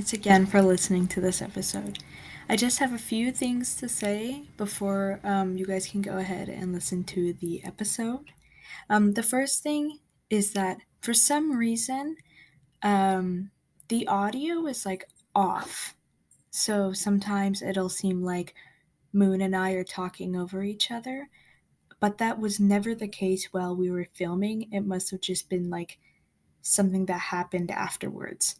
thanks again for listening to this episode. I just have a few things to say before you guys can go ahead and listen to the episode. The first thing is that for some reason, the audio is like off. So sometimes it'll seem like Moon and I are talking over each other, but that was never the case while we were filming. It must have just been like something that happened afterwards.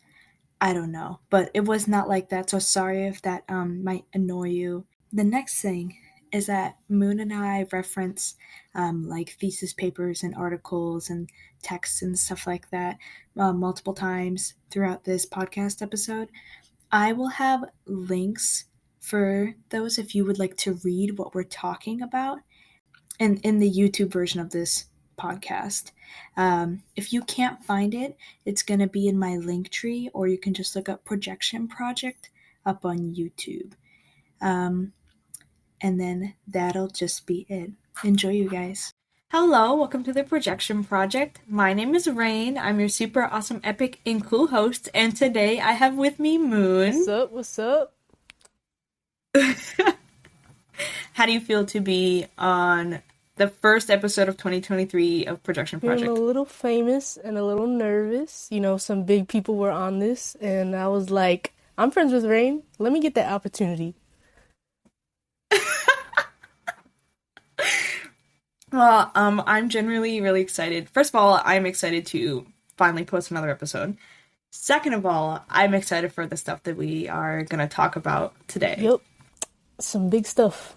I don't know, but it was not like that. So sorry if that might annoy you. The next thing is that Moon and I reference like thesis papers and articles and texts and stuff like that multiple times throughout this podcast episode. I will have links for those if you would like to read what we're talking about in the YouTube version of this podcast. If you can't find it, it's going to be in my link tree, or you can just look up Projection Project up on YouTube. And then that'll just be it. Enjoy, you guys. Hello, welcome to the Projection Project. My name is Rain. I'm your super awesome, epic, and cool host, and today I have with me Moon. What's up? What's up? How do you feel to be on the first episode of 2023 of Projection Project? Feeling a little famous and a little nervous. You know, some big people were on this, and I was like, I'm friends with Rain. Let me get that opportunity. Well, I'm generally really excited. First of all, I'm excited to finally post another episode. Second of all, I'm excited for the stuff that we are going to talk about today. Yep. Some big stuff.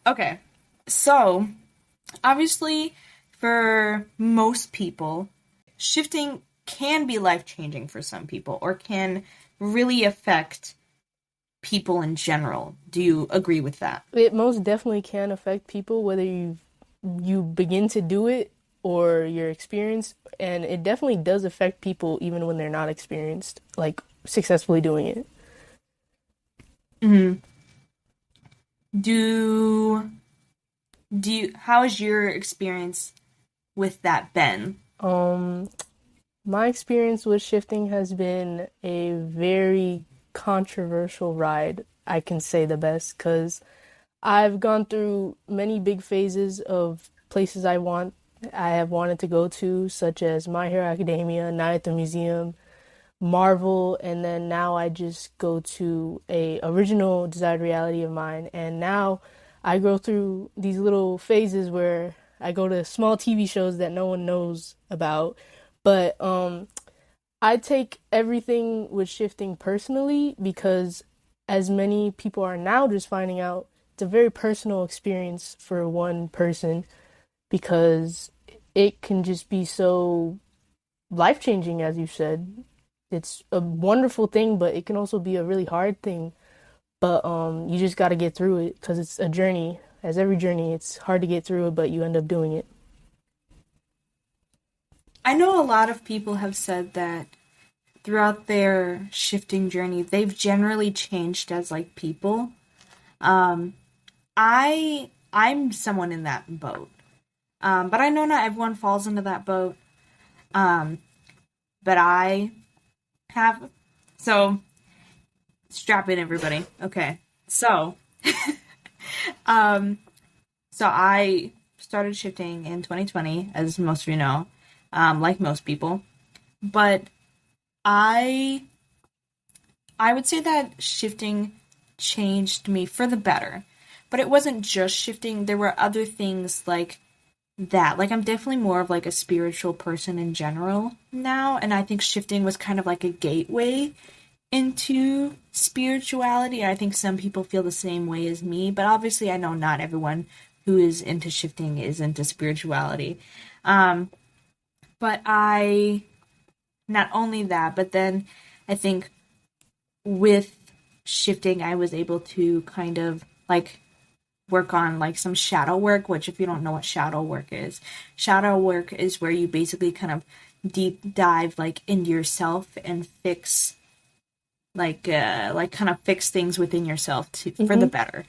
Okay. So, obviously, for most people, shifting can be life-changing for some people, or can really affect people in general. Do you agree with that? It most definitely can affect people, whether you begin to do it or you're experienced, and it definitely does affect people even when they're not experienced, like successfully doing it. Mm-hmm. How has your experience with that been? My experience with shifting has been a very controversial ride, I can say the best, because I've gone through many big phases of places I have wanted to go to, such as My Hero Academia, Night at the Museum, Marvel, and then now I just go to a original desired reality of mine, and now I go through these little phases where I go to small TV shows that no one knows about, but I take everything with shifting personally, because as many people are now just finding out, it's a very personal experience for one person, because it can just be so life-changing, as you said. It's a wonderful thing, but it can also be a really hard thing. But you just got to get through it, because it's a journey. As every journey, it's hard to get through it, but you end up doing it. I know a lot of people have said that throughout their shifting journey, they've generally changed as like people. I'm someone in that boat. But I know not everyone falls into that boat. But I have. So, strap in, everybody. Okay. So, so I started shifting in 2020, as most of you know, like most people. But I would say that shifting changed me for the better. But it wasn't just shifting. There were other things like that. Like, I'm definitely more of like a spiritual person in general now, and I think shifting was kind of like a gateway into spirituality. I think some people feel the same way as me, but obviously I know not everyone who is into shifting is into spirituality. But not only that, but then I think with shifting, I was able to kind of like work on like some shadow work, which if you don't know what shadow work is where you basically kind of deep dive like into yourself and fix like kind of fix things within yourself for the better.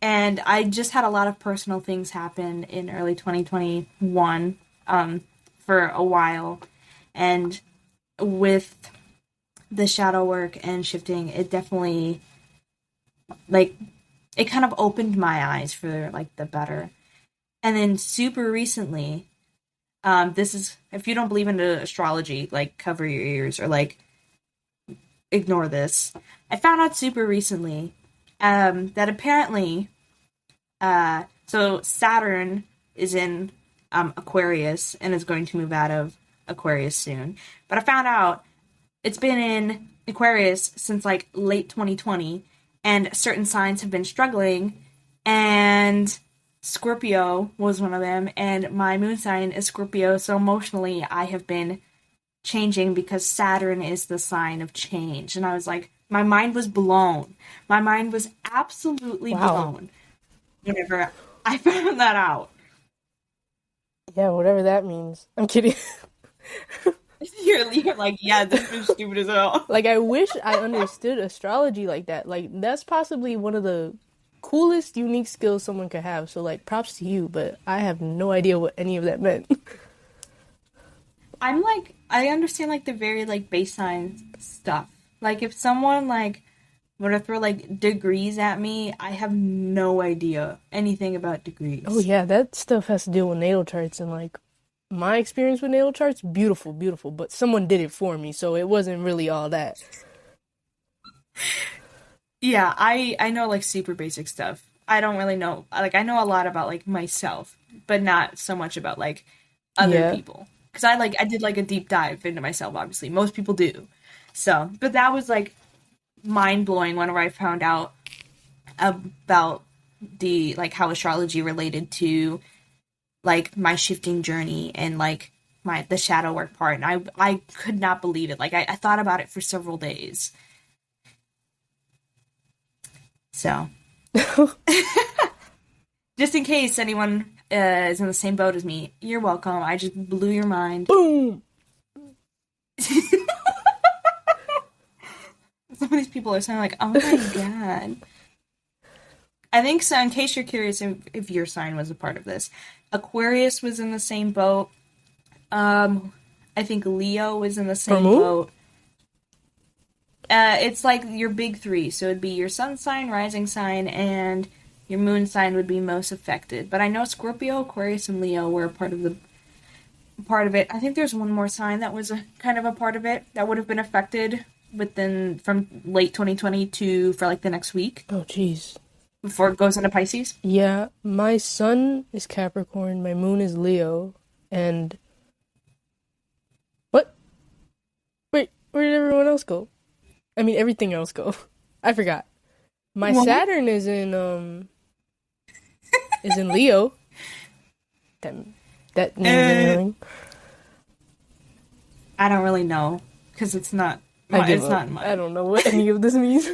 And I just had a lot of personal things happen in early 2021 for a while. And with the shadow work and shifting, it definitely, like, it kind of opened my eyes for, like, the better. And then super recently, this is, if you don't believe in astrology, like, cover your ears or, like, ignore this. I found out super recently that apparently, so Saturn is in Aquarius and is going to move out of Aquarius soon. But I found out it's been in Aquarius since like late 2020, and certain signs have been struggling, and Scorpio was one of them, and my moon sign is Scorpio, so emotionally I have been changing because Saturn is the sign of change. And I was like, my mind was blown. My mind was absolutely Wow. blown whenever I found that out. Yeah, whatever that means. I'm kidding. You're like, yeah, this is stupid as hell. Like, I wish I understood astrology like that. Like, that's possibly one of the coolest, unique skills someone could have. So, like, props to you, but I have no idea what any of that meant. I'm like, I understand like the very like baseline stuff. Like if someone like were to throw like degrees at me, I have no idea anything about Oh, degrees. yeah, that stuff has to deal with natal charts. And, like, my experience with natal charts, beautiful, beautiful. But someone did it for me, so it wasn't really all that. Yeah, I know like super basic stuff. I don't really know, like I know a lot about like myself, but not so much about like other Yeah. people. Because I did like a deep dive into myself, obviously. Most people do. So, but that was like mind blowing whenever I found out about the like how astrology related to like my shifting journey and like my the shadow work part. And I could not believe it. Like I thought about it for several days. So just in case anyone is in the same boat as me, you're welcome. I just blew your mind. Boom! Some of these people are saying like, "Oh my god." I think so. In case you're curious if your sign was a part of this, Aquarius was in the same boat. I think Leo was in the For same moon? boat. It's like your big three, so it'd be your sun sign, rising sign, and your moon sign would be most affected. But I know Scorpio, Aquarius, and Leo were a part of it. I think there's one more sign that was a kind of a part of it that would have been affected within from late 2020 to for like the next week Oh, jeez. before it goes into Pisces. Yeah, my sun is Capricorn, my moon is Leo, and what? Wait, where did everyone else go? I mean, everything else go. I forgot. My What? Saturn is in Leo. That that means Uh, anything? I don't really know because I give it's up. not I mine. don't know what any of this means.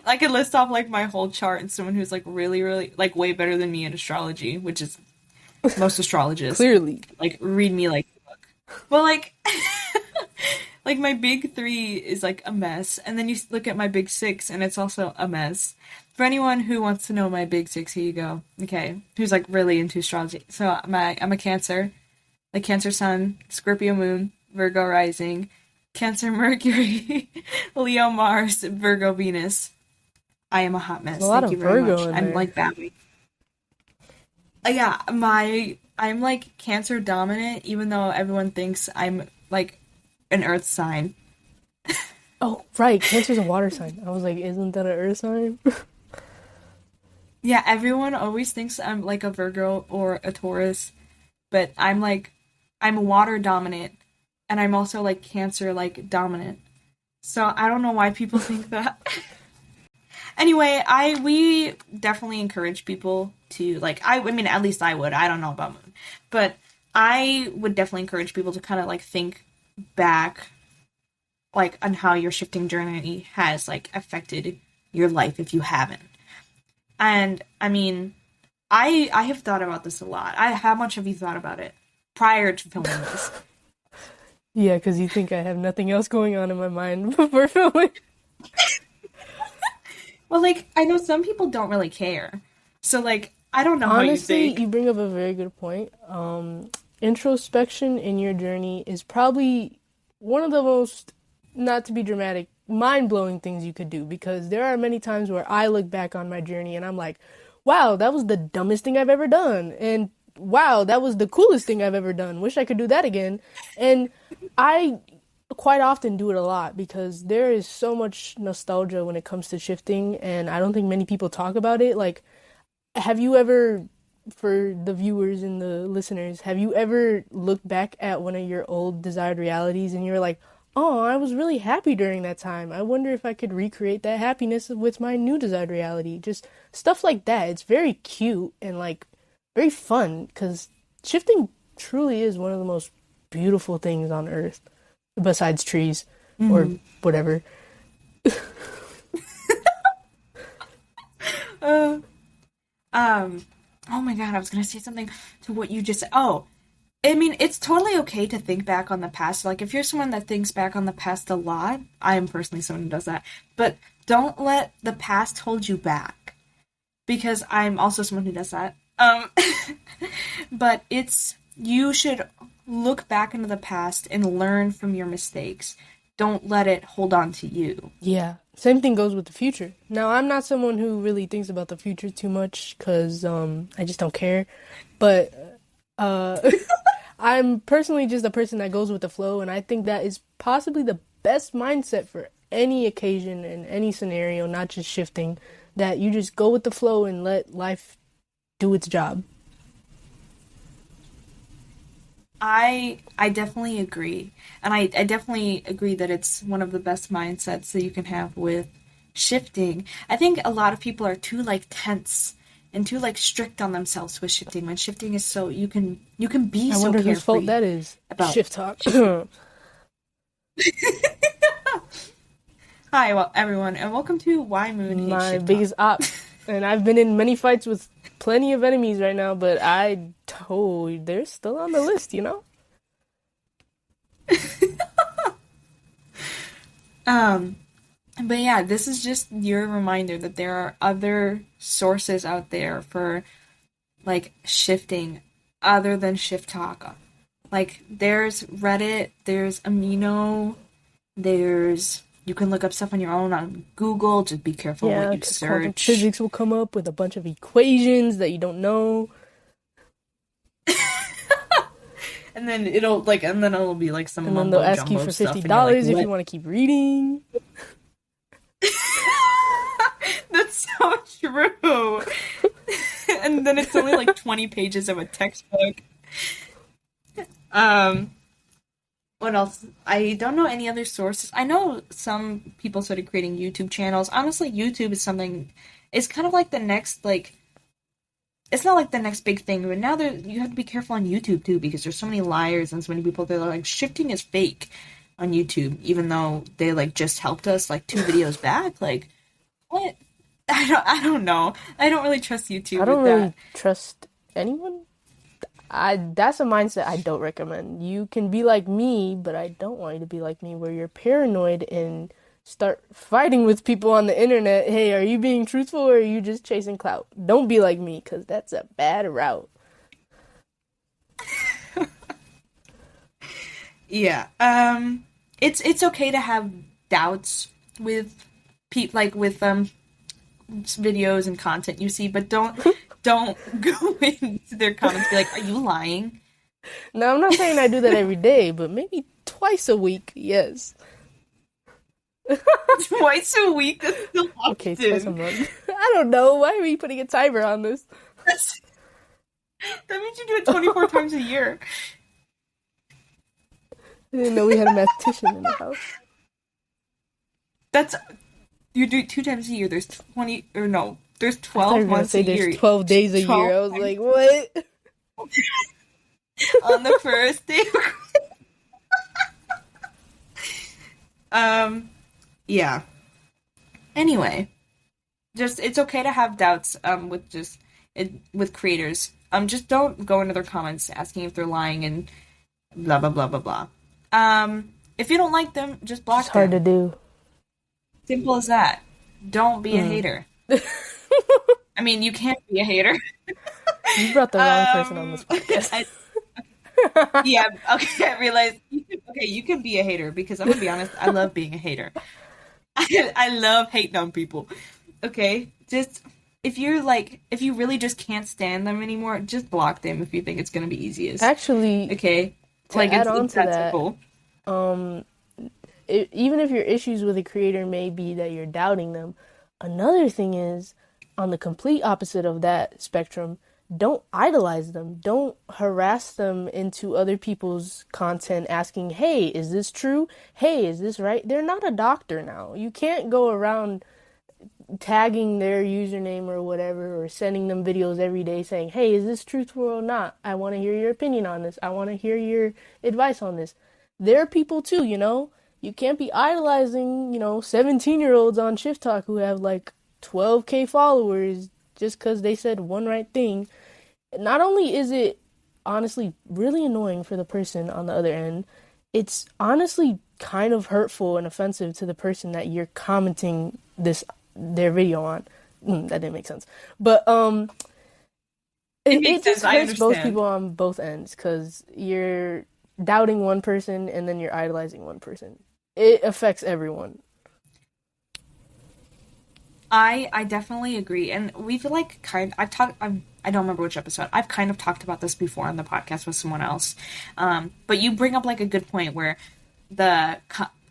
I could list off like my whole chart and someone who's like really, really like way better than me in astrology, which is most astrologists. Clearly. Like read me like a book. Well, like like my big three is like a mess, and then you look at my big six, and it's also a mess. For anyone who wants to know my big six, here you go. Okay, who's like really into astrology? So I'm a Cancer, a Cancer Sun, Scorpio Moon, Virgo Rising, Cancer Mercury, Leo Mars, Virgo Venus. I am a hot There's a mess. lot Thank of you very Virgo much. in I'm there. like babbling. Yeah, I'm like Cancer dominant, even though everyone thinks I'm like an Earth sign. Oh, right. Cancer's a water sign. I was like, isn't that an earth sign? Yeah, everyone always thinks I'm like a Virgo or a Taurus, but I'm water dominant, and I'm also like Cancer like dominant. So I don't know why people think that. Anyway, I we definitely encourage people to like I mean at least I would. I don't know about Moon. But I would definitely encourage people to kind of like think back like on how your shifting journey has like affected your life if you haven't. And I mean, I have thought about this a lot. I how much have you thought about it prior to filming this? Yeah, because you think I have nothing else going on in my mind before filming. Well, like I know some people don't really care. So like I don't know how you Honestly, think. you bring up a very good point. introspection in your journey is probably one of the most, not to be dramatic, mind-blowing things you could do, because there are many times where I look back on my journey and I'm like, wow, that was the dumbest thing I've ever done. And wow, that was the coolest thing I've ever done. Wish I could do that again. And I quite often do it a lot because there is so much nostalgia when it comes to shifting, and I don't think many people talk about it. Like, have you ever, for the viewers and the listeners, have you ever looked back at one of your old desired realities and you're like, oh, I was really happy during that time. I wonder if I could recreate that happiness with my new desired reality. Just stuff like that. It's very cute and like very fun because shifting truly is one of the most beautiful things on earth besides trees or Mm-hmm. whatever. Uh, um, oh my God, I was gonna say something to what you just said. Oh, I mean, it's totally okay to think back on the past. Like, if you're someone that thinks back on the past a lot, I am personally someone who does that. But don't let the past hold you back, because I'm also someone who does that. But you should look back into the past and learn from your mistakes. Don't let it hold on to you. Yeah, same thing goes with the future. Now, I'm not someone who really thinks about the future too much because I just don't care. But uh, I'm personally just a person that goes with the flow, and I think that is possibly the best mindset for any occasion and any scenario, not just shifting, that you just go with the flow and let life do its job. I definitely agree. And I definitely agree that it's one of the best mindsets that you can have with shifting. I think a lot of people are too like tense and too like strict on themselves with shifting when shifting is so you can be I so wonder whose fault carefree that is. about Shift talk. shifting. Hi, well everyone, and welcome to Why Moon Hates My Shift Talk. biggest op. And I've been in many fights with plenty of enemies right now, but I told they're still on the list, you know? Um but yeah, this is just your reminder that there are other sources out there for like shifting other than shift talk. Like there's Reddit, there's Amino, there's you can look up stuff on your own on Google. Just be careful what Yeah, you because quantum search. physics will come up with a bunch of equations that you don't know. And then it'll be like some And then they'll mumbo ask you jumbo for stuff, and you're like, $50 if you what? want to keep reading. That's so true. And then it's only like 20 pages of a textbook. Um, what else? I don't know any other sources. I know some people started creating YouTube channels. Honestly, YouTube is something. It's kind of like the next like. It's not like the next big thing, but now there you have to be careful on YouTube too because there's so many liars and so many people that are like shifting is fake on YouTube, even though they like just helped us like two videos back. Like what? I don't know. I don't really trust I YouTube don't with that. really trust anyone. That's a mindset I don't recommend. You can be like me, but I don't want you to be like me where you're paranoid and start fighting with people on the internet. Hey, are you being truthful or are you just chasing clout? Don't be like me because that's a bad route. Yeah. It's okay to have doubts with like with videos and content you see, but don't go into their comments and be like, "Are you lying?" Now, I'm not saying I do that every day, but maybe twice a week, yes. Twice a week, that's still Okay, twice a often. month. I don't know. Why are we putting a timer on this? That's, that means you do it 24 times a year. I didn't know we had a mathematician in the house. That's you do it 2 times a year. There's 20 or no, there's I thought you 12 were gonna months a say there's year. 12 days a year. 12 I was times like, what? on the first day. um, yeah. Anyway, just it's okay to have doubts with just with creators. Just don't go into their comments asking if they're lying and blah blah blah blah blah. If you don't like them, just It's block hard to them. do. Simple as that. Don't be a Mm. hater. I mean, you can't be a hater. You brought the wrong person on Um, this podcast. I, Yeah, okay, I realized you can be a hater because I'm gonna be honest, I love being a hater. I love hating on people. Okay? Just if you really just can't stand them anymore, just block them if you think it's gonna be easiest. Actually, Okay? to add on It's to that that, simple. um, even if your issues with a creator may be that you're doubting them, another thing is on the complete opposite of that spectrum, don't idolize them. Don't harass them into other people's content asking, hey, is this true? Hey, is this right? They're not a doctor now. You can't go around tagging their username or whatever or sending them videos every day saying, hey, is this truthful or not? I want to hear your opinion on this. I want to hear your advice on this. They're people too, you know? You can't be idolizing, 17-year-olds on shifttok who have like 12K followers just because they said one right thing. Not only is it honestly really annoying for the person on the other end, it's honestly kind of hurtful and offensive to the person that you're commenting their video on. That didn't make sense. But It it makes sense. just I hurts both understand. people on both ends because you're doubting one person and then you're idolizing one person. It affects everyone. I definitely agree, and we've like I don't remember which episode. I've kind of talked about this before on the podcast with someone else. But you bring up like a good point where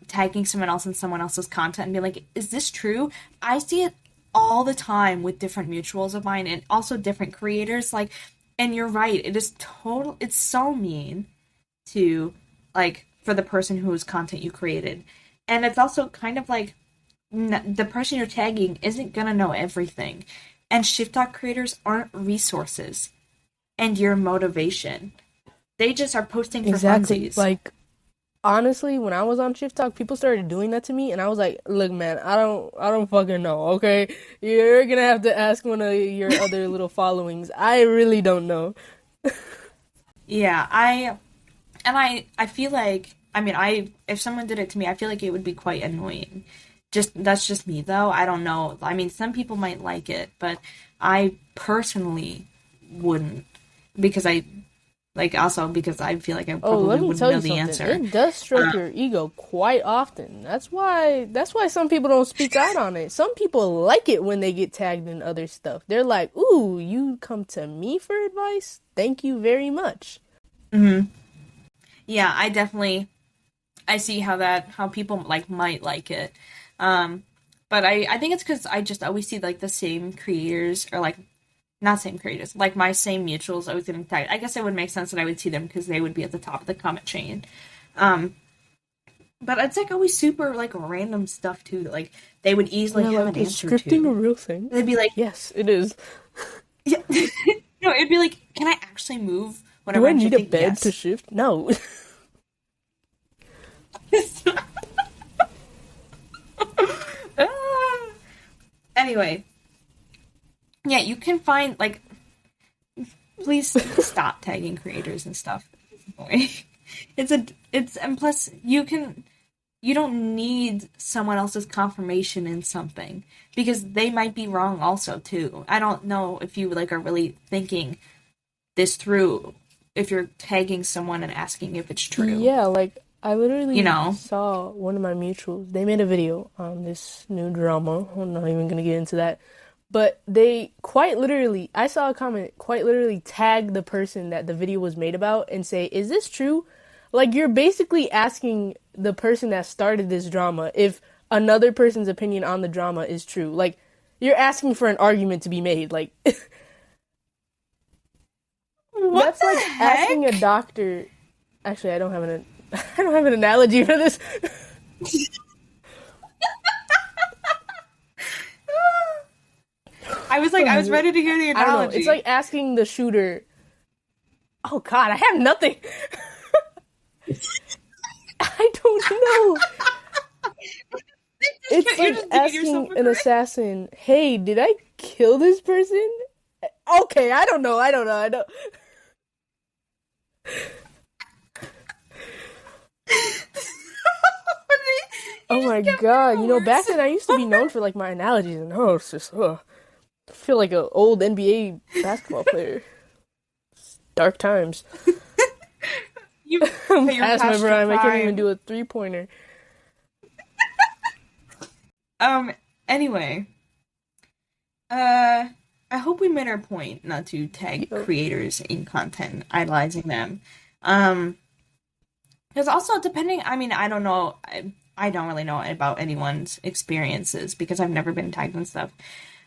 tagging someone else in someone else's content and being like, "Is this true?" I see it all the time with different mutuals of mine and also different creators. Like, and you're right. It is total. It's so mean to for the person whose content you created, and it's also kind of like the person you're tagging isn't gonna know everything. And shifttok creators aren't resources and your motivation. They just are posting for Exactly. funsies. Like honestly, when I was on shifttok, people started doing that to me, and I was like, "Look, man, I don't fucking know. Okay, you're gonna have to ask one of your other little followings. I really don't know." Yeah, I feel like I mean I if someone did it to me, I feel like it would be quite annoying. Just that's just me though. I don't know. I mean, some people might like it, but I personally wouldn't because I also because I feel like I Oh, let probably me wouldn't tell know you the something. answer. It does stroke your ego quite often. That's why some people don't speak out on it. Some people like it when they get tagged in other stuff. They're like, "Ooh, you come to me for advice? Thank you very much." Hmm. Yeah, I see how people might like it. Um, but I think it's because I just always see like the same creators or like not same creators, like my same mutuals always getting tagged. I guess it would make sense that I would see them because they would be at the top of the comment chain. Um, but it's like always super like random stuff too that like they would easily Yeah, have an like, is answer scripting a to. real thing? They'd be like, Yes, it is. yeah. No, it'd be like, can I actually move Do whenever I I'm need a shifting? bed to Yes. shift? No. Ah. Anyway, yeah, you can find like please stop tagging creators and stuff. It's a it's and plus you don't need someone else's confirmation in something because they might be wrong also too. I don't know if you like are really thinking this through if you're tagging someone and asking if it's true. Yeah, like I You literally know? saw one of my mutuals. They made a video on this new drama. I'm not even gonna get into that. But they quite literally, I saw a comment, quite literally tag the person that the video was made about and say, "Is this true?" Like you're basically asking the person that started this drama if another person's opinion on the drama is true. Like you're asking for an argument to be made. Like What that's the like asking a heck? doctor. Actually, I don't have an I don't have an analogy for this. I was ready to hear the I don't know. It's analogy. like asking the shooter. Oh God, I have nothing. I don't know. It's You're like just digging yourself asking a an grave. assassin, "Hey, did I kill this person?" Okay, I don't know. I don't know. I don't. Oh You my just kept God. getting Back worse. then I used to be known for like my analogies, and it's just, I feel like an old NBA basketball player. Dark times. You, I'm you're past my past your prime. I can't even prime. do a 3-pointer. Anyway, uh, I hope we made our point not to tag Yo, creators in content, idolizing them. Um, because also depending, I mean, I don't know, I don't really know about anyone's experiences because I've never been tagged and stuff.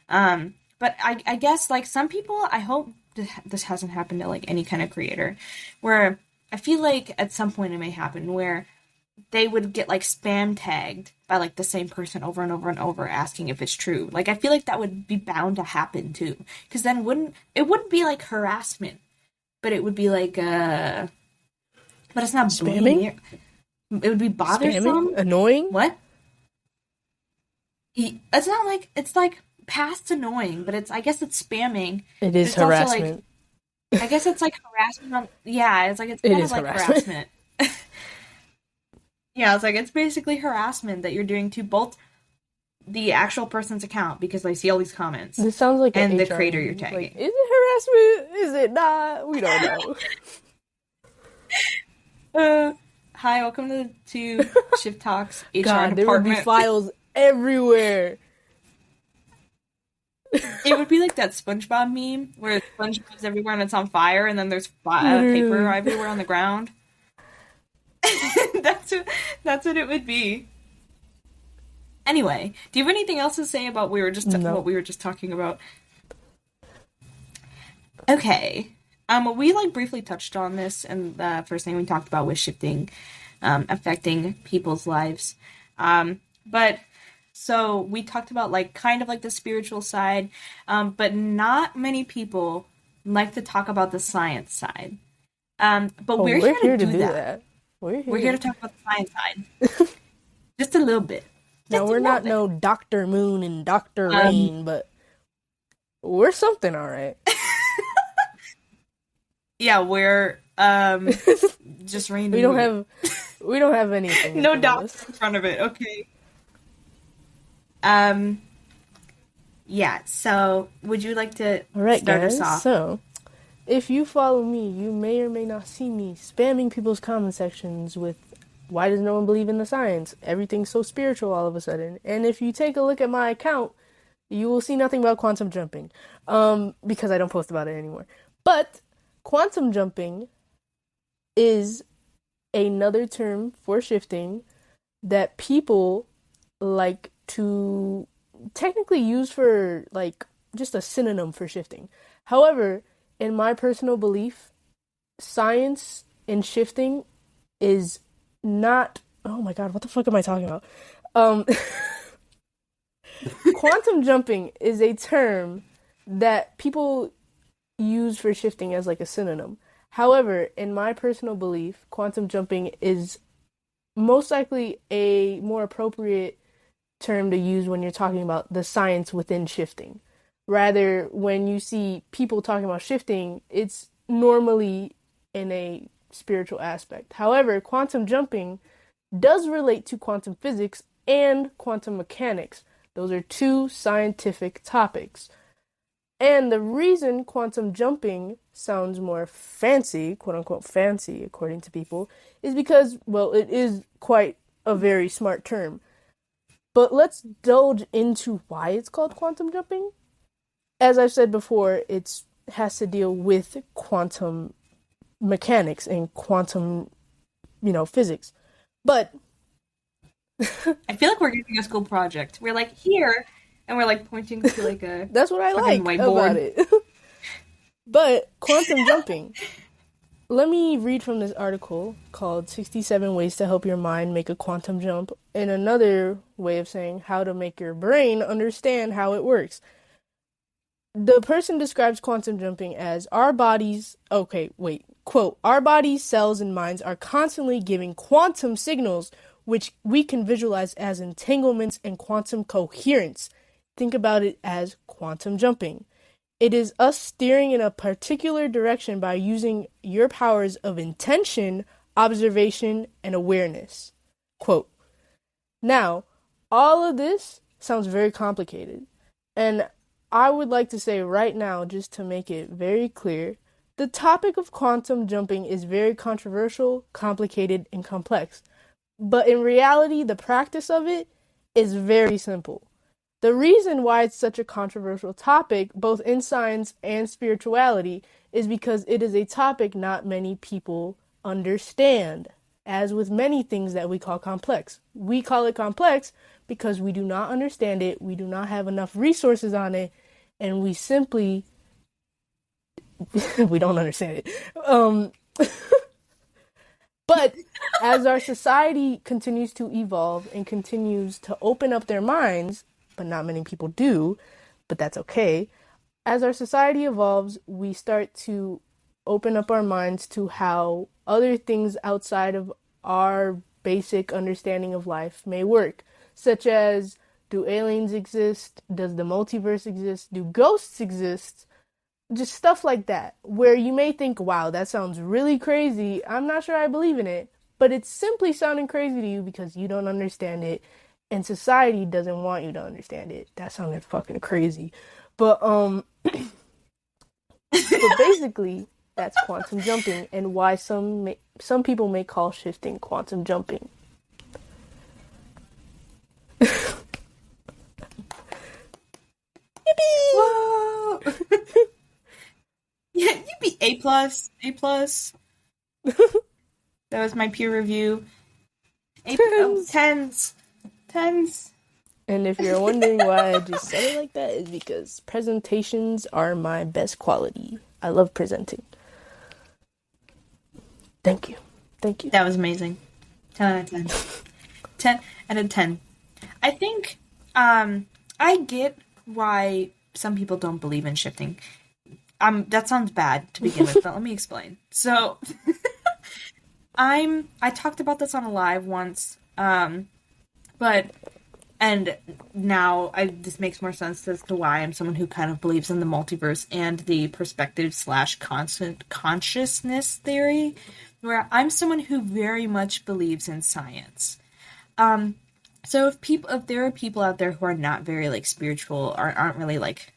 But I guess like some people, I hope this hasn't happened to like any kind of creator, where I feel like at some point it may happen where they would get like spam tagged by like the same person over and over and over asking if it's true. Like I feel like that would be bound to happen too, because then wouldn't be like harassment, but it would be like but it's not spamming? bullying. It would be Spamming? bothersome. Annoying? What? It's not like it's like past annoying, but it's I guess it's spamming, It but is it's also like harassment. I guess it's like harassment on yeah, it's like it's It kind of is like harassment. harassment. Yeah, it's like it's basically harassment that you're doing to both the actual person's account because they see all these comments This sounds like an and the HR creator you're meeting. Like, tagging. is it harassment? Is it not? We don't know. Hi, welcome to shiftok's HR God, there would be department. files everywhere. It would be like that SpongeBob meme where SpongeBob's everywhere and it's on fire, and then there's paper Literally. everywhere on the ground. that's what that's what it would be. Anyway, do you have anything else to say about what No. we were just talking about? Okay. We like briefly touched on this, and the first thing we talked about was shifting, affecting people's lives. But so we talked about like kind of like the spiritual side, but not many people like to talk about the science side. But Oh, we're we're here to here to do do that. that. We're We're here to here. talk about the science side, just a little bit, Now, just a we're little not bit. no Dr. Moon and Dr. Um, Rain, but we're something, all right. yeah, we're just rain we and don't moon. have we don't have anything in No front of dots us. in front of it. Okay. Um. Yeah. So, would you like to All right, start us guys. off? So, if you follow me, you may or may not see me spamming people's comment sections with why does no one believe in the science? Everything's so spiritual all of a sudden. And if you take a look at my account, you will see nothing about quantum jumping. Because I don't post about it anymore. But quantum jumping is another term for shifting that people like to technically use for like just a synonym for shifting. However, in my personal belief, science in shifting is not. Oh my god, what the fuck am I talking about? Um, quantum jumping is a term that people use for shifting as like a synonym. However, in my personal belief, quantum jumping is most likely a more appropriate term to use when you're talking about the science within shifting. Rather, when you see people talking about shifting, it's normally in a spiritual aspect. However, quantum jumping does relate to quantum physics and quantum mechanics. Those are two scientific topics. And the reason quantum jumping sounds more fancy, quote unquote fancy, according to people, is because, well, it is quite a very smart term. But let's delve into why it's called quantum jumping. As I've said before, it has to deal with quantum mechanics and quantum, physics. But I feel like we're giving a school project. We're like here, and we're like pointing to like a that's what I fucking like about whiteboard. it. But quantum jumping. Let me read from this article called 67 Ways to Help Your Mind Make a Quantum Jump, and another way of saying how to make your brain understand how it works. The person describes quantum jumping as our bodies, okay, wait, quote, our bodies, cells, and minds are constantly giving quantum signals, which we can visualize as entanglements and quantum coherence. Think about it as quantum jumping. It is us steering in a particular direction by using your powers of intention, observation, and awareness. Quote. Now, all of this sounds very complicated. And I would like to say right now, just to make it very clear, The topic of quantum jumping is very controversial, complicated, and complex. But in reality, the practice of it is very simple. The reason why it's such a controversial topic, both in science and spirituality, is because it is a topic not many people understand. As with many things that we call complex, we call it complex because we do not understand it, we do not have enough resources on it, and we simply we don't understand it. But as our society continues to evolve and continues to open up their minds, but not many people do, but that's okay. As our society evolves, we start to open up our minds to how other things outside of our basic understanding of life may work, such as, do aliens exist? Does the multiverse exist? Do ghosts exist? Just stuff like that, where you may think, wow, that sounds really crazy. I'm not sure I believe in it, but it's simply sounding crazy to you because you don't understand it, and society doesn't want you to understand it. That sounded fucking crazy. But but basically, that's quantum jumping, and why some people may call shifting quantum jumping. Whoa! Yeah, you be A plus, A plus. That was my peer review. Tens. Tens. And if you're wondering why I just said it like that, it's because presentations are my best quality. I love presenting. Thank you. Thank you. That was amazing. 10 out of 10. 10 out of 10. I think I get why some people don't believe in shifting. That sounds bad to begin with, but let me explain. So I talked about this on a live once, and now this makes more sense as to why I'm someone who kind of believes in the multiverse and the perspective / constant consciousness theory, where I'm someone who very much believes in science. So if there are people out there who are not very like spiritual or aren't really like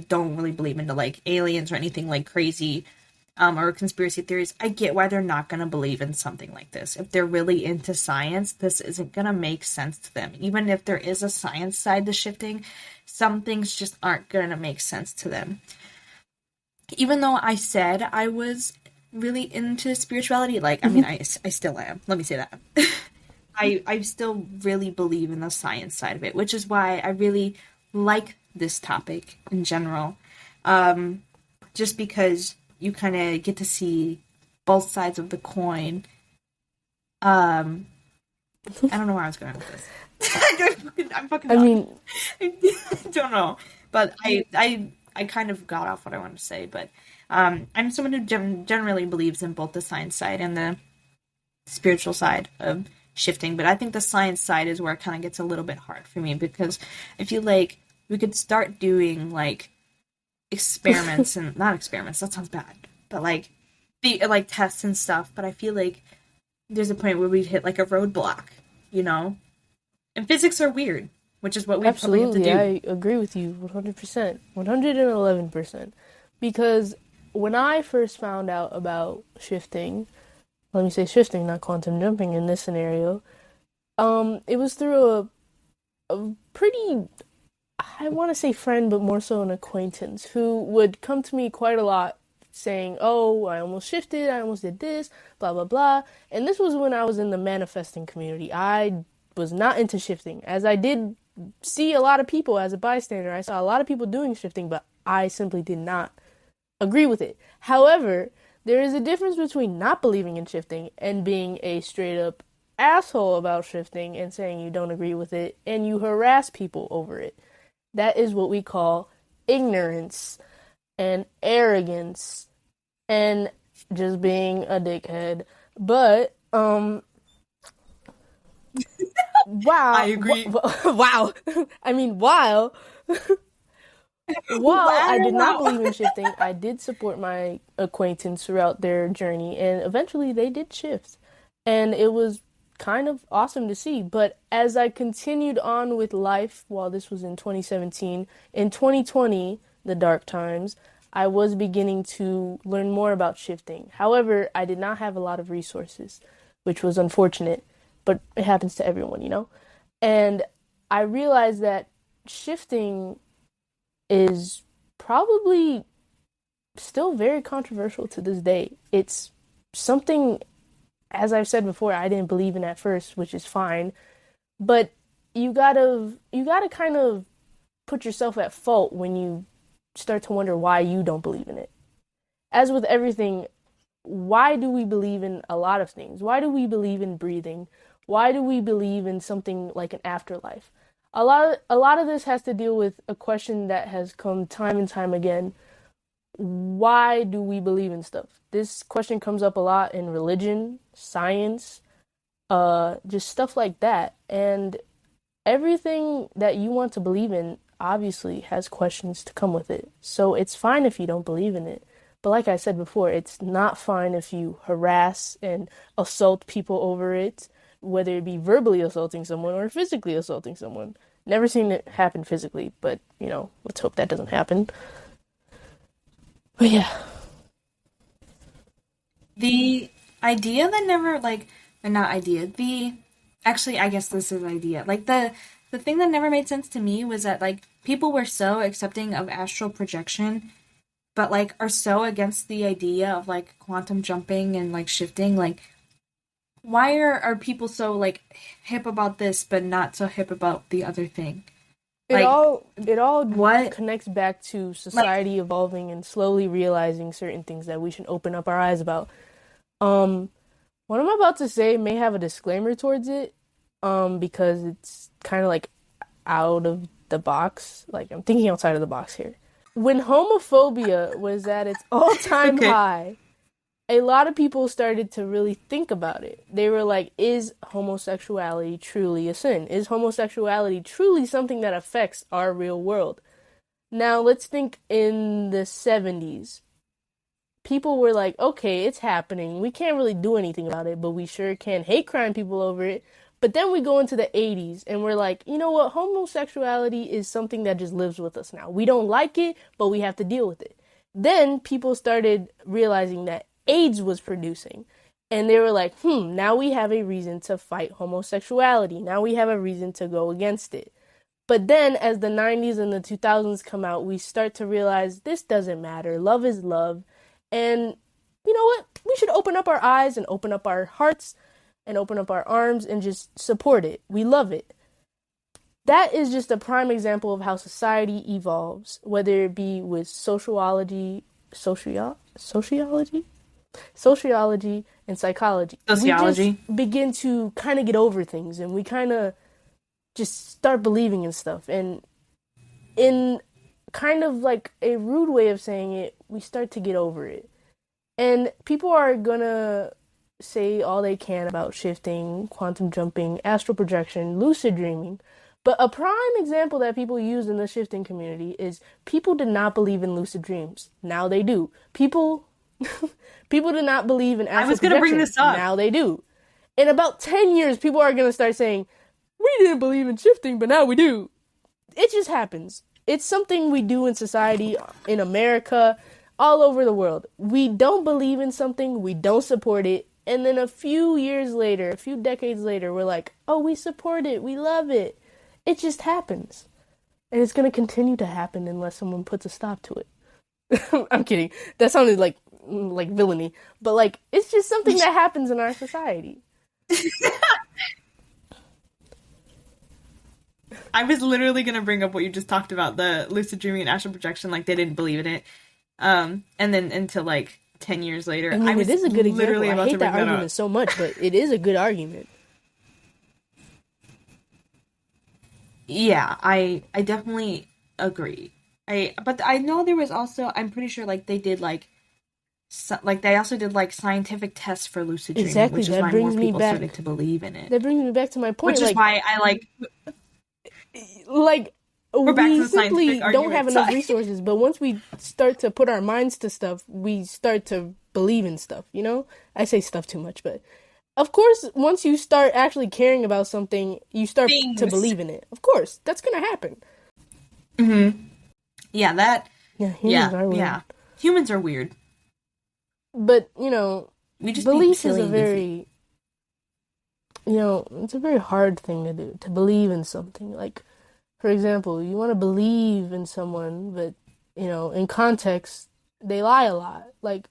don't really believe into like aliens or anything like crazy or conspiracy theories, I get why they're not going to believe in something like this. If they're really into science, this isn't going to make sense to them. Even if there is a science side to shifting, some things just aren't going to make sense to them. Even though I said I was really into spirituality, like, I mean, I still am. Let me say that. I still really believe in the science side of it, which is why I really like this topic in general. Just because you kind of get to see both sides of the coin. I don't know where I was going with this. I don't know. But I kind of got off what I wanted to say. But I'm someone who generally believes in both the science side and the spiritual side of shifting. But I think the science side is where it kind of gets a little bit hard for me, because I feel like we could start doing like experiments and not experiments, that sounds bad, but like tests and stuff. But I feel like there's a point where we'd hit like a roadblock, you know? And physics are weird, which is what we probably have to do. I agree with you 100%, 111%. Because when I first found out about shifting, let me say shifting, not quantum jumping in this scenario, it was through a pretty, I want to say friend, but more so an acquaintance, who would come to me quite a lot saying, oh, I almost shifted, I almost did this, blah, blah, blah. And this was when I was in the manifesting community. I was not into shifting, as I did see a lot of people as a bystander. I saw a lot of people doing shifting, but I simply did not agree with it. However, there is a difference between not believing in shifting and being a straight up asshole about shifting and saying you don't agree with it and you harass people over it. That is what we call ignorance and arrogance and just being a dickhead. But wow. I agree. Wow. I mean, while I did not believe in shifting, I did support my acquaintance throughout their journey, and eventually they did shift. And it was kind of awesome to see. But as I continued on with life, while this was in 2017, in 2020, the dark times, I was beginning to learn more about shifting. However, I did not have a lot of resources, which was unfortunate, but it happens to everyone, you know? And I realized that shifting is probably still very controversial to this day. It's something, as I've said before, I didn't believe in at first, which is fine, but you gotta kind of put yourself at fault when you start to wonder why you don't believe in it. As with everything, why do we believe in a lot of things? Why do we believe in breathing? Why do we believe in something like an afterlife? A lot of this has to deal with a question that has come time and time again. Why do we believe in stuff? This question comes up a lot in religion, science, just stuff like that. And everything that you want to believe in obviously has questions to come with it. So it's fine if you don't believe in it. But like I said before, it's not fine if you harass and assault people over it, whether it be verbally assaulting someone or physically assaulting someone. Never seen it happen physically, but let's hope that doesn't happen. But yeah. The idea that never like not idea the actually I guess this is idea like the thing that never made sense to me was that like people were so accepting of astral projection but like are so against the idea of like quantum jumping and like shifting like why are people so like hip about this but not so hip about the other thing It like all what connects back to like society evolving and slowly realizing certain things that we should open up our eyes about. Um, what I'm about to say may have a disclaimer towards it, because it's kind of like out of the box. Like I'm thinking outside of the box here. When homophobia was at its all-time okay high, a lot of people started to really think about it. They were like, is homosexuality truly a sin? Is homosexuality truly something that affects our real world? Now, let's think in the 70s. People were like, okay, it's happening. We can't really do anything about it, but we sure can hate crime people over it. But then we go into the 80s and we're like, you know what? Homosexuality is something that just lives with us now. We don't like it, but we have to deal with it. Then people started realizing that AIDS was producing. And they were like, now we have a reason to fight homosexuality. Now we have a reason to go against it. But then as the 90s and the 2000s come out, we start to realize this doesn't matter. Love is love. And you know what? We should open up our eyes and open up our hearts and open up our arms and just support it. We love it. That is just a prime example of how society evolves, whether it be with sociology and psychology. We sociology just begin to kind of get over things and we kind of just start believing in stuff. And in kind of like a rude way of saying it, we start to get over it. And people are gonna say all they can about shifting, quantum jumping, astral projection, lucid dreaming. But a prime example that people use in the shifting community is people did not believe in lucid dreams. Now they do. People people did not believe in I astral was gonna bring projection. this up Now they do. In about 10 years, people are going to start saying, we didn't believe in shifting, but now we do. It just happens. It's something we do in society, in America, all over the world. We don't believe in something, we don't support it, and then a few years later, a few decades later, we're like, oh, we support it, we love it. It just happens. And it's going to continue to happen unless someone puts a stop to it. I'm kidding. That sounded like villainy. But like, it's just something that happens in our society. I was literally gonna bring up what you just talked about, the lucid dreaming and astral projection, like they didn't believe in it. And then until like 10 years later. I mean, I was it is a good literally example. I about to hate bring that that argument up. so much, but it is a good argument. Yeah, I definitely agree. But I know there was also I'm pretty sure like they did like like they also did like scientific tests for lucid dreaming, Exactly. which is That why more brings me people back. started to believe in it. That brings me back to my point. Which is why I Like we're back to we the simply scientific don't have argument enough side. resources, but once we start to put our minds to stuff, we start to believe in stuff, you know? I say stuff too much, but of course, once you start actually caring about something, you start to Things. believe in it. Of course, that's gonna happen. Mm-hmm. Yeah, that Yeah, humans yeah, are weird. yeah. Humans are weird. But, We just be belief is silly a and goofy. very, it's a very hard thing to do, to believe in something. Like, for example, you want to believe in someone, but, in context, they lie a lot. Like,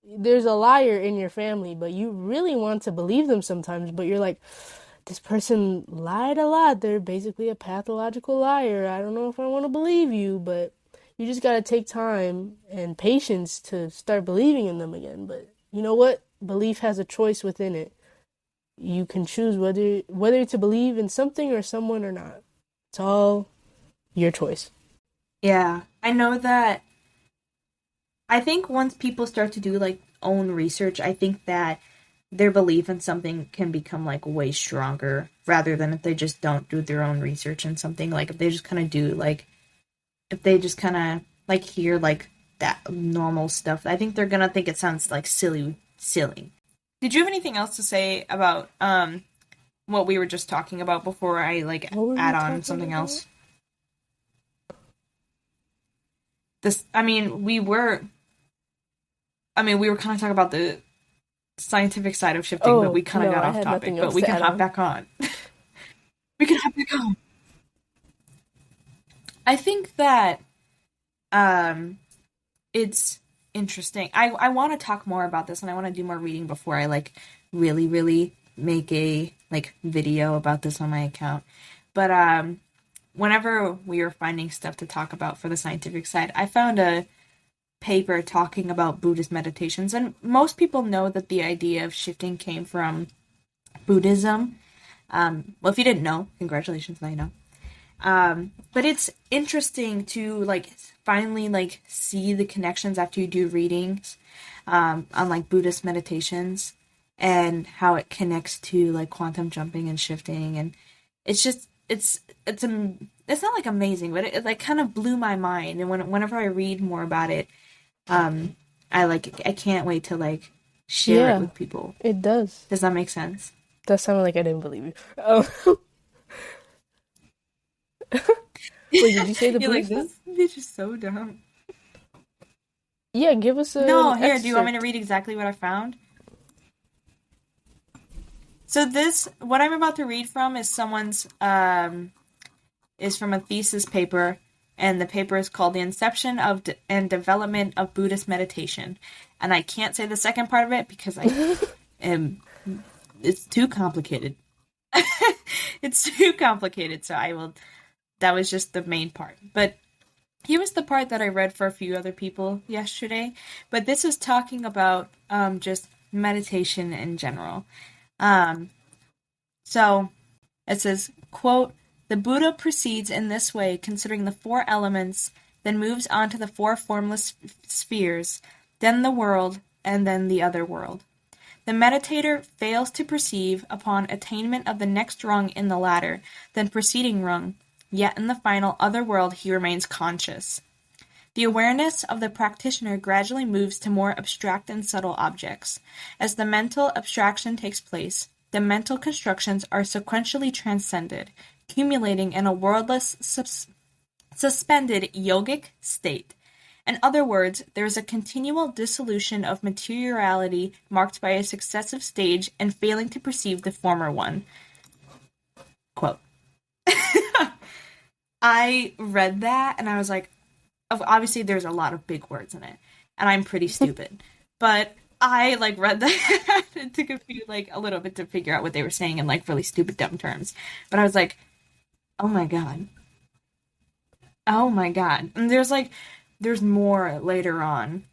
there's a liar in your family, but you really want to believe them sometimes, but you're like, this person lied a lot. They're basically a pathological liar. I don't know if I want to believe you, but you just got to take time and patience to start believing in them again. But you know what? Belief has a choice within it. You can choose whether to believe in something or someone or not. It's all your choice. Yeah, I know that. I think once people start to do like own research, I think that their belief in something can become like way stronger rather than if they just don't do their own research in something. Like if they just kind of do like if they just kind of like hear like that normal stuff, I think they're gonna think it sounds like silly. Did you have anything else to say about what we were just talking about before I like What were we add on talking something about? else? This, I mean, we were kind of talking about the scientific side of shifting, but Oh, we kind of no, got I off had topic. nothing But else we to can add hop on. back on. We can hop back on. I think that um, it's interesting. I want to talk more about this, and I want to do more reading before I like really make a like video about this on my account. But whenever we were finding stuff to talk about for the scientific side, I found a paper talking about Buddhist meditations, and most people know that the idea of shifting came from Buddhism. Well, if you didn't know, congratulations, now you know. But it's interesting to like finally like see the connections after you do readings on like Buddhist meditations and how it connects to like quantum jumping and shifting, and it's just it's not like amazing, but it like kind of blew my mind. And whenever I read more about it, um, I can't wait to like share it Yeah, with people. it does. Does that make sense? That sounded like I didn't believe you. Oh, wait, did you say the You're like, Buddhist thing? this bitch is so dumb. Yeah, give us No, an here, do you want me to excerpt. read exactly what I found? So this, what I'm about to read from is is from a thesis paper, and the paper is called "The Inception of and Development of Buddhist Meditation." And I can't say the second part of it because I am, it's too complicated. It's too complicated, so I will, that was just the main part. But here was the part that I read for a few other people yesterday. But this is talking about just meditation in general. Um, so it says, quote, "The Buddha proceeds in this way, considering the four elements, then moves on to the four formless spheres, then the world, and then the other world. The meditator fails to perceive, upon attainment of the next rung in the ladder, then preceding rung, yet in the final other world he remains conscious. The awareness of the practitioner gradually moves to more abstract and subtle objects. As the mental abstraction takes place, the mental constructions are sequentially transcended, accumulating in a wordless, suspended yogic state. In other words, there is a continual dissolution of materiality marked by a successive stage and failing to perceive the former one." Quote. I read that and I was like, obviously there's a lot of big words in it, and I'm pretty stupid, but I like read that. It took a few like a little bit to figure out what they were saying in like really stupid dumb terms, but I was like, oh my god, oh my god. And there's more later on.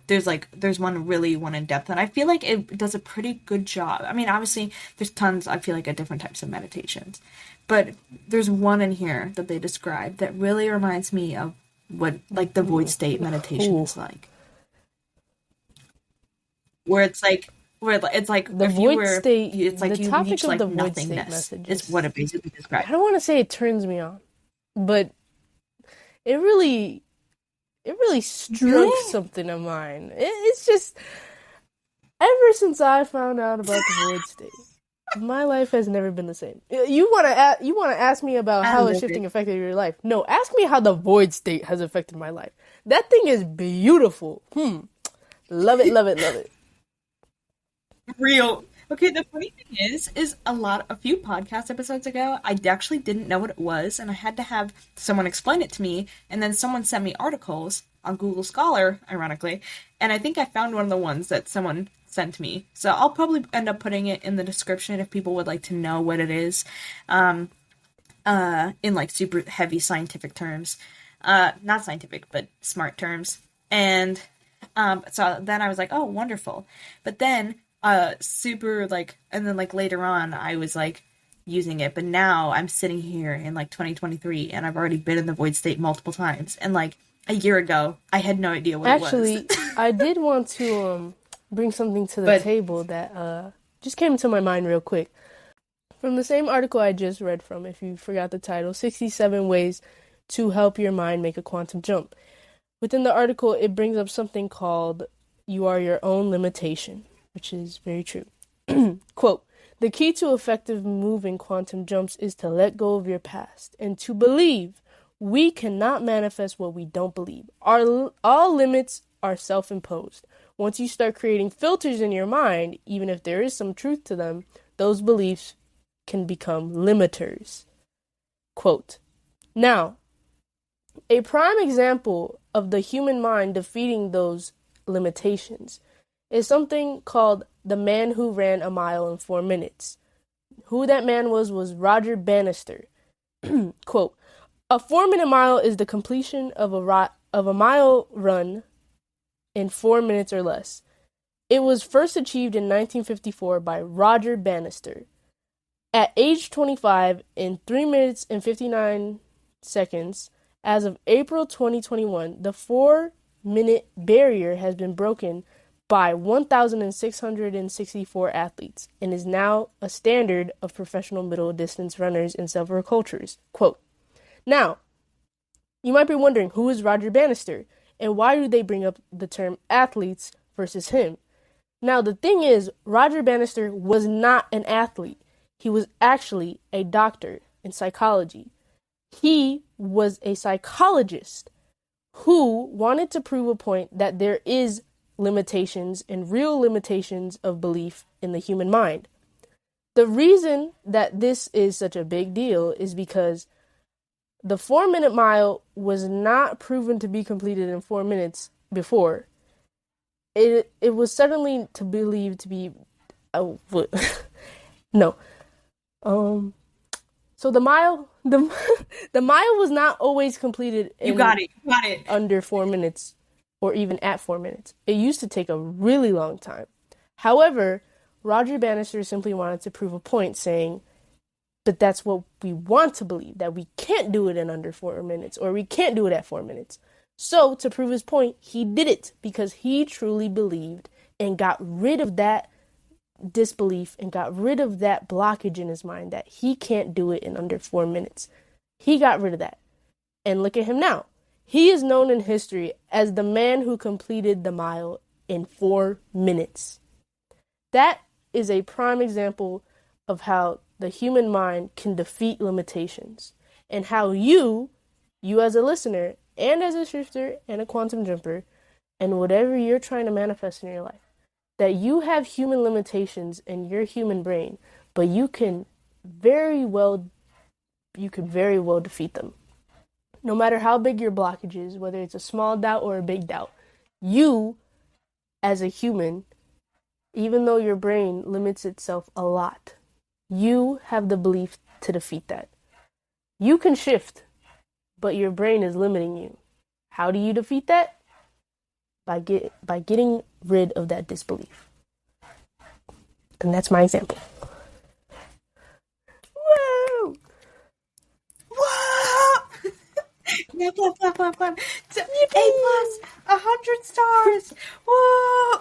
There's one in depth, and I feel like it does a pretty good job. I mean, obviously there's tons, I feel like, of different types of meditations, but there's one in here that they describe that really reminds me of what like the void state meditation Ooh. is like, where it's like The if you void were state, it's the like you topic reach of the like void state nothingness message is what is, it basically I describes. don't want to say it turns me on, but it really, it really struck Really? something of mine. It's just, ever since I found out about the void state, my life has never been the same. You want to ask me about I how has love it. shifting affected your life? No, ask me how the void state has affected my life. That thing is beautiful. Love it, love it, love it. Real. Okay, the funny thing is a few podcast episodes ago, I actually didn't know what it was, and I had to have someone explain it to me, and then someone sent me articles on Google Scholar, ironically, and I think I found one of the ones that someone sent me. So I'll probably end up putting it in the description if people would like to know what it is, in like super heavy scientific terms. Not scientific, but smart terms. And so then I was like, oh, wonderful. But then super like, and then like later on I was like using it, but now I'm sitting here in like 2023 and I've already been in the void state multiple times, and like a year ago I had no idea what Actually, it was. I did want to bring something to the But table that just came to my mind real quick. From the same article I just read from, if you forgot the title, 67 Ways to Help Your Mind Make a Quantum Jump. Within the article, it brings up something called "You Are Your Own Limitation," which is very true. Quote, "The key to effective moving quantum jumps is to let go of your past and to believe we cannot manifest what we don't believe. All limits are self-imposed. Once you start creating filters in your mind, even if there is some truth to them, those beliefs can become limiters." Quote, now, a prime example of the human mind defeating those limitations is something called the man who ran a mile in 4 minutes. Who that man was Roger Bannister. Quote, "A 4-minute mile is the completion of a mile run in 4 minutes or less. It was first achieved in 1954 by Roger Bannister. At age 25, in 3 minutes and 59 seconds, as of April 2021, the 4-minute barrier has been broken by 1,664 athletes and is now a standard of professional middle distance runners in several cultures." Quote, now, you might be wondering, who is Roger Bannister and why do they bring up the term athletes versus him? Now, the thing is, Roger Bannister was not an athlete. He was actually a doctor in psychology. He was a psychologist who wanted to prove a point that there is limitations and real limitations of belief in the human mind. The reason that this is such a big deal is because the 4-minute mile was not proven to be completed in 4 minutes before. It was suddenly believed to be no. So the mile the mile was not always completed in you got it. under 4 minutes or even at 4 minutes. It used to take a really long time. However, Roger Bannister simply wanted to prove a point, saying, but that's what we want to believe, that we can't do it in under 4 minutes, or we can't do it at 4 minutes. So, to prove his point, he did it because he truly believed and got rid of that disbelief and got rid of that blockage in his mind that he can't do it in under 4 minutes. He got rid of that. And look at him now. He is known in history as the man who completed the mile in 4 minutes. That is a prime example of how the human mind can defeat limitations, and how you as a listener and as a shifter and a quantum jumper and whatever you're trying to manifest in your life, that you have human limitations in your human brain, but you can very well defeat them. No matter how big your blockage is, whether it's a small doubt or a big doubt, you as a human, even though your brain limits itself a lot, you have the belief to defeat that. You can shift, but your brain is limiting you. How do you defeat that? By getting rid of that disbelief. And that's my example. Whoa! Whoa! Clap, clap, clap, clap, clap. A+, 100 stars. Whoa!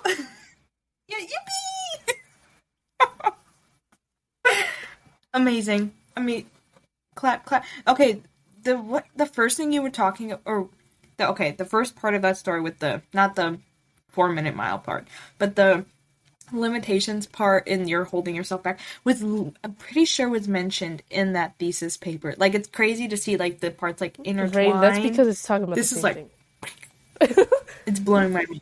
Yeah, yippee! Amazing. I mean, clap, clap. Okay, the first thing you were talking, the first part of that story with not the 4-minute mile part, but the limitations part in your holding yourself back I'm pretty sure was mentioned in that thesis paper. Like, it's crazy to see like the parts like intertwined. Right, that's because it's talking about this the is same like thing. It's blowing my mind.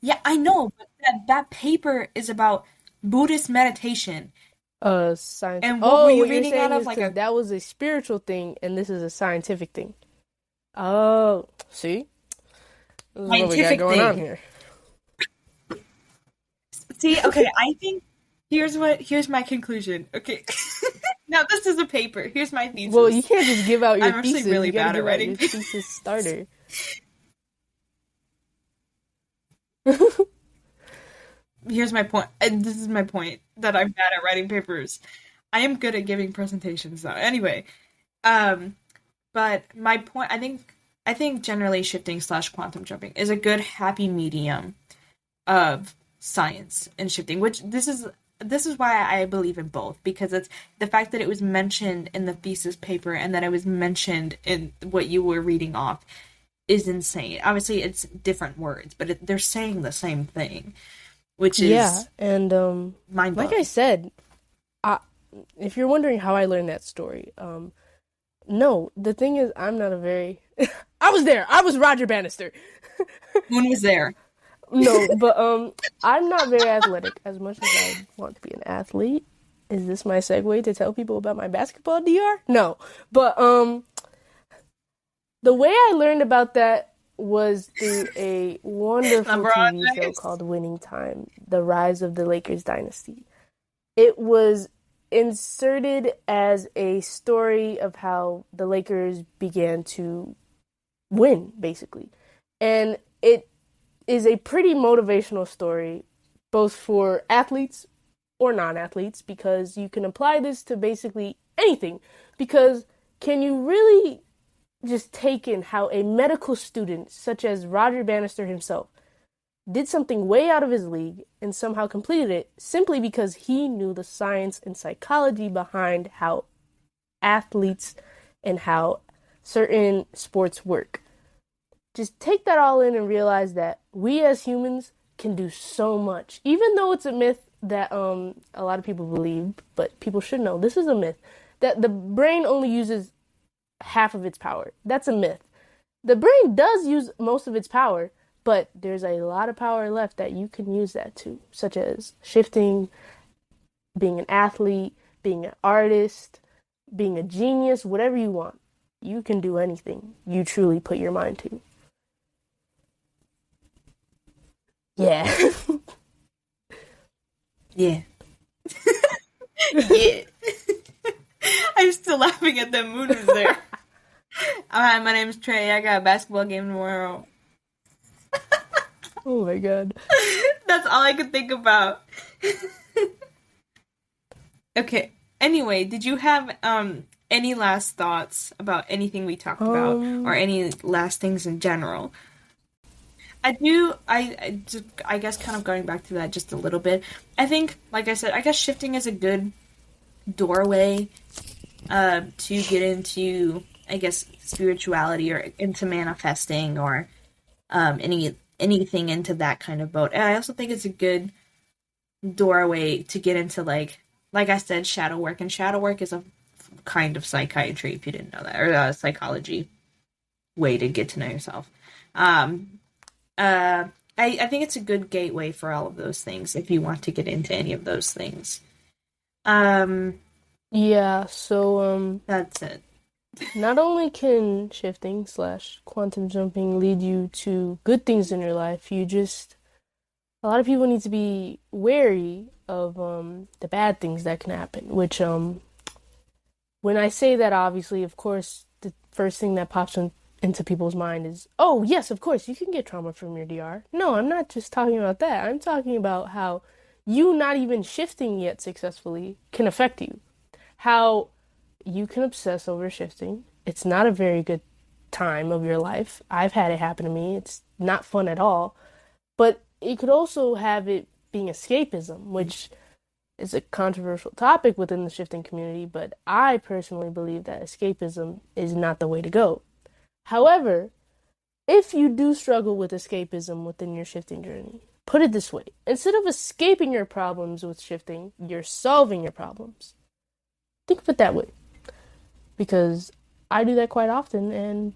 Yeah, I know, but that paper is about Buddhist meditation. Science. And what were Oh, you what you're reading out saying of? is Like because a that was a spiritual thing and this is a scientific thing. Oh, see? This is what we got scientific going on thing. here. See, okay, I think here's my conclusion. Okay. Now this is a paper. Here's my Well, you thesis. can't just give out your I'm actually thesis. really You got to bad at give out writing your papers. thesis starter. Here's my point. And this is my point that I'm bad at writing papers. I am good at giving presentations though. Anyway, um, but my point, I think generally shifting slash quantum jumping is a good happy medium of science and shifting, which this is why I believe in both because it's the fact that it was mentioned in the thesis paper and that it was mentioned in what you were reading off is insane. Obviously, it's different words, but they're saying the same thing, which Yeah, is and mind like I blowing. said, I, if you're wondering how I learned that story, no, the thing is, I'm not a very. I was there. I was Roger Bannister. One was there. No, but I'm not very athletic as much as I want to be an athlete. Is this my segue to tell people about my basketball DR? No, but the way I learned about that was through a wonderful LeBron TV show James. called Winning Time: The Rise of the Lakers Dynasty. It was inserted as a story of how the Lakers began to win, basically. And it is a pretty motivational story, both for athletes or non athletes, because you can apply this to basically anything. Because can you really just take in how a medical student, such as Roger Bannister himself, did something way out of his league and somehow completed it simply because he knew the science and psychology behind how athletes and how certain sports work? Just take that all in and realize that we as humans can do so much. Even though it's a myth that a lot of people believe, but people should know this is a myth that the brain only uses half of its power. That's a myth. The brain does use most of its power, but there's a lot of power left that you can use that to, such as shifting, being an athlete, being an artist, being a genius, whatever you want. You can do anything you truly put your mind to. Yeah. Yeah. Yeah. I'm still laughing at that moon was there. Hi, my name's Trey. I got a basketball game tomorrow. Oh my god. That's all I could think about. Okay. Anyway, did you have any last thoughts about anything we talked about or Um, any last things in general? I do I guess kind of going back to that just a little bit. I think like I said, I guess shifting is a good doorway to get into I guess spirituality or into manifesting or anything into that kind of boat. And I also think it's a good doorway to get into like I said, shadow work. And shadow work is a kind of psychiatry if you didn't know that, or a psychology way to get to know yourself. Um, I think it's a good gateway for all of those things if you want to get into any of those things. Um, yeah, so that's it. not only can shifting slash quantum jumping lead you to good things in your life, you just a lot of people need to be wary of the bad things that can happen. Which when I say that, obviously, of course, the first thing that into people's mind is, oh yes, of course, you can get trauma from your DR. No, I'm not just talking about that. I'm talking about how you not even shifting yet successfully can affect you. How you can obsess over shifting. It's not a very good time of your life. I've had it happen to me. It's not fun at all. But it could also have it being escapism, which is a controversial topic within the shifting community, but I personally believe that escapism is not the way to go. However, if you do struggle with escapism within your shifting journey, put it this way: instead of escaping your problems with shifting, you're solving your problems. Think of it that way. Because I do that quite often, and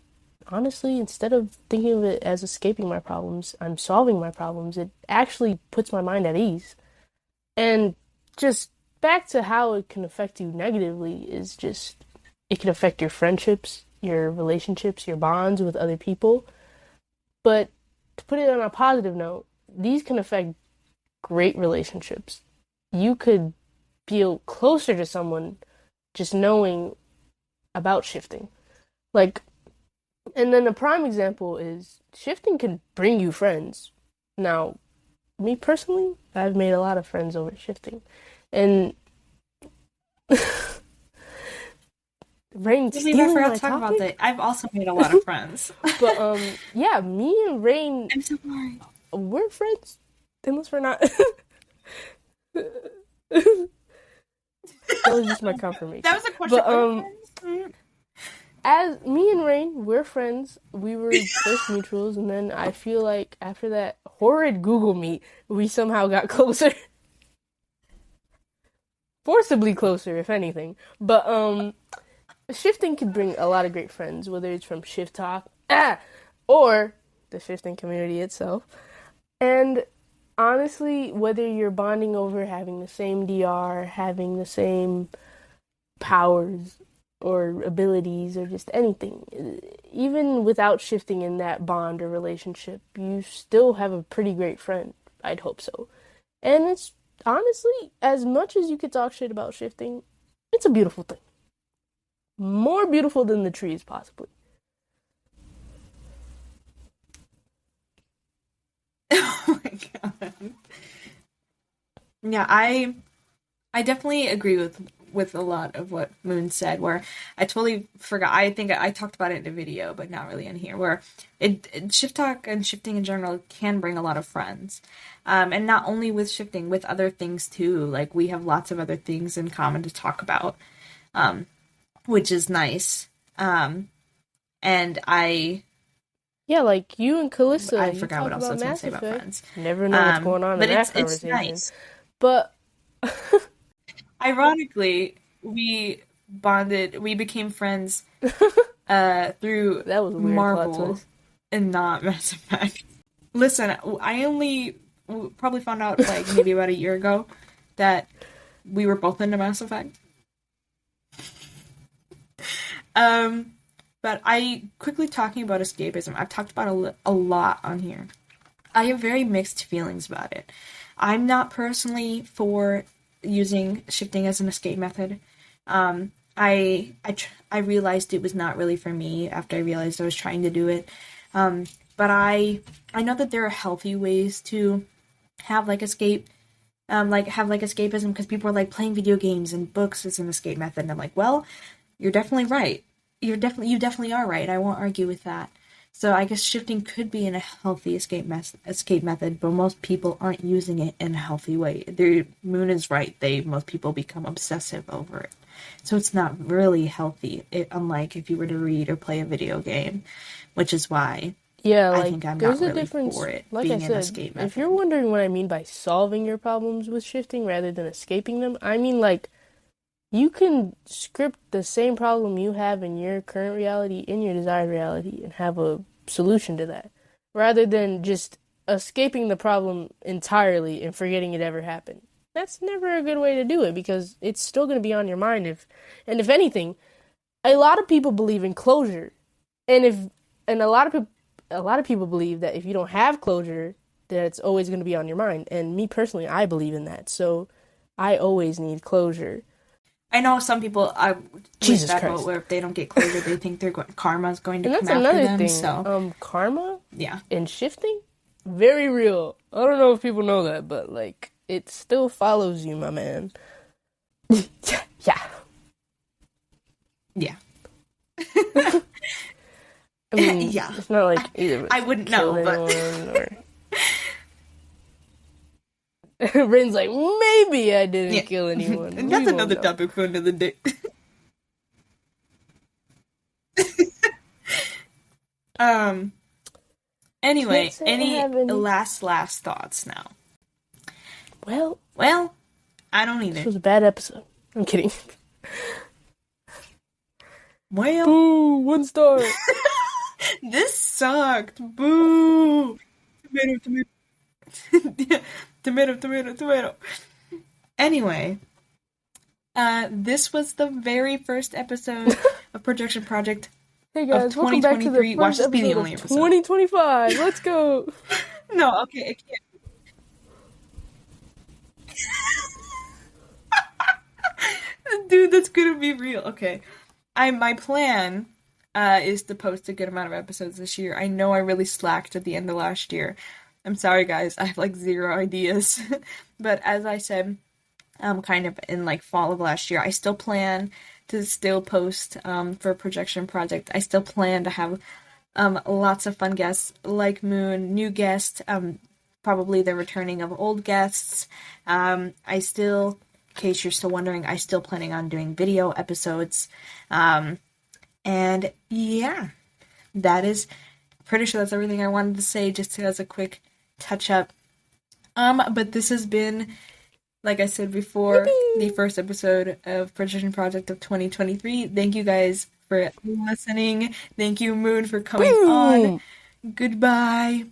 honestly, instead of thinking of it as escaping my problems, I'm solving my problems. It actually puts my mind at ease. And just back to how it can affect you negatively is just it can affect your friendships, your relationships, your bonds with other people. But to put it on a positive note, these can affect great relationships. You could feel closer to someone just knowing about shifting. Like, and then a prime example is shifting can bring you friends. Now, me personally, I've made a lot of friends over shifting. And Rain I believe I stealing forgot my to talk about topic? that. I've also made a lot of friends. But yeah, me and Rain, I'm so sorry. we're friends. Unless we're not. That was just my confirmation. That was a question. But as me and Rain, we're friends. We were first mutuals, and then I feel like after that horrid Google Meet, we somehow got closer. Forcibly closer, if anything. But shifting could bring a lot of great friends, whether it's from shifttok or the shifting community itself. And honestly, whether you're bonding over having the same DR, having the same powers or abilities or just anything, even without shifting in that bond or relationship, you still have a pretty great friend. I'd hope so. And it's honestly, as much as you could talk shit about shifting, it's a beautiful thing. More beautiful than the trees, possibly. Oh my god. Yeah, I definitely agree with a lot of what Moon said. Where I totally forgot. I think I talked about it in a video, but not really in here. Where shifttok and shifting in general can bring a lot of friends, and not only with shifting, with other things too. Like we have lots of other things in common to talk about, which is nice. And Yeah, like you and Calista, I you forgot what talk else I about was going to Mass say about Effect. friends. Never know what's going on in But that it's conversation. nice. But Ironically, we bonded. We became friends through that was a weird plot Marvel twist. and not Mass Effect. Listen, I only probably found out like maybe about a year ago that we were both into Mass Effect. But I quickly talking about escapism. I've talked about a lot on here. I have very mixed feelings about it. I'm not personally for using shifting as an escape method. I realized it was not really for me after I realized I was trying to do it. But I know that there are healthy ways to have like escape, like have like escapism because people are like playing video games and books as an escape method. And I'm like, well, you're definitely right. You definitely are right. I won't argue with that. So I guess shifting could be in a healthy escape method, but most people aren't using it in a healthy way. Moon is right. Most people become obsessive over it. So it's not really healthy, unlike if you were to read or play a video game, which is why Yeah, I like think I'm there's not a really difference. for it Like I being an said, escape if you're method. wondering what I mean by solving your problems with shifting rather than escaping them, I mean like you can script the same problem you have in your current reality in your desired reality and have a solution to that rather than just escaping the problem entirely and forgetting it ever happened. That's never a good way to do it because it's still going to be on your mind if anything, a lot of people believe in closure. And if and a lot of people believe that if you don't have closure, that it's always going to be on your mind. And me personally, I believe in that. So I always need closure. I know some people with Jesus that boat Christ. where if they don't get closure, they think karma's going to And come that's after another them. thing. So Karma yeah, and shifting, very real. I don't know if people know that, but like it still follows you, my man. Yeah. yeah. I mean, Yeah. it's not like either of us I wouldn't know, kill but anyone or Rin's like, maybe I didn't yeah. kill anyone. And We that's won't another know. topic for another day. um. Anyway, Can't say I any have any. last thoughts now? Well, Well, I don't this either. was a bad episode. I'm kidding. Well, Boo, 1 star. This sucked. Boo. Tomato, tomato. Tomato, tomato, tomato. Anyway, this was the very first episode of Projection Project Hey of guys, welcome back to the 2023. Watch first this be the episode only of episode. 2025. Let's go. No, okay, I can't. Dude, that's gonna be real. Okay. My plan is to post a good amount of episodes this year. I know I really slacked at the end of last year. I'm sorry guys, I have like zero ideas. But as I said, kind of in like fall of last year, I still plan to still post for Projection Project. I still plan to have lots of fun guests like Moon, new guests, probably the returning of old guests. I still, in case you're still wondering, I still planning on doing video episodes. And yeah, that is pretty sure that's everything I wanted to say just as a quick touch up. But this has been, like I said before, the Yippee! first episode of Projection Project of 2023. Thank you guys for listening. Thank you, Moon, for coming on. Boom! Goodbye.